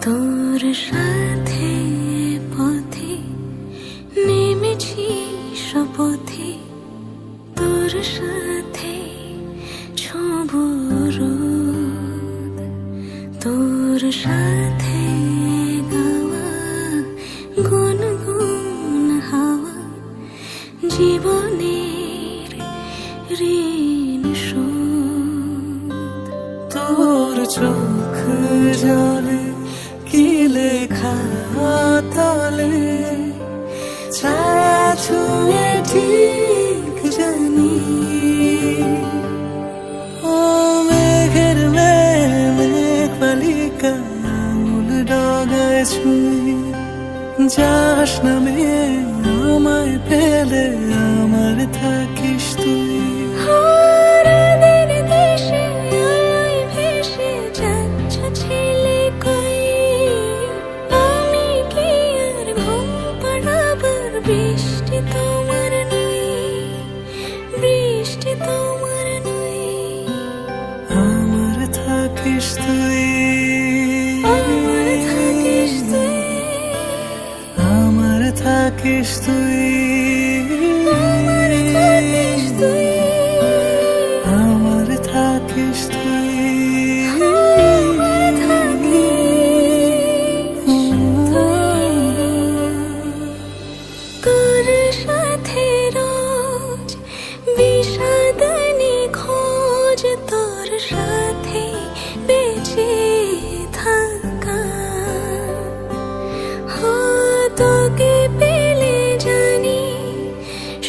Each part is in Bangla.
তোর সাথে পথে নেমেছি শপথে, তোর সাথে ছোঁব রোদ, তোর সাথে গাওয়া গুনগুন হাওয়া জীবনের ঋণ শোধ। তোর চোখ জলে কি লেখা তলে ছায়া ছুঁয়ে ঠিক জানি, ও মেঘের মেঘ বালিকা আঙুল ডগায় ছুঁয়ে যাস নামে আমায় ফেলে আমার থাকিস তুই। বৃষ্টি তোমার নই, বৃষ্টি তোমার নই, আমার থাকিস তুই, আমার থাকিস তুই, আমার থাকিস তুই, আমার থাকিস তুই, আমার থাকিস তুই। তোর সাথে রোজ বিষাদনি খোঁজ, তোর সাথে বেঁচে থাকা, তোকে পেলে জানি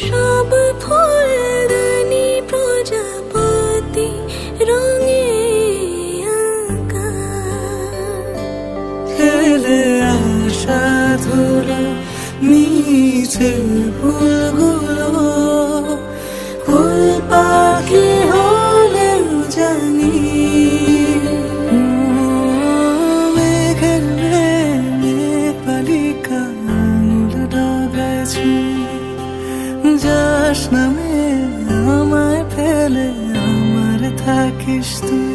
সব ফুলদানি প্রজাপতি রঙে আঁকা। ফেলে আসা ধুলো নিচে ফুলগুলো ফুল পাখি হলেও জানি, মেঘের মেঘ বালিকা আঙুল ডগায় ছুঁয়ে যাস নামে আমায় ফেলে আমার থাকিস তুই।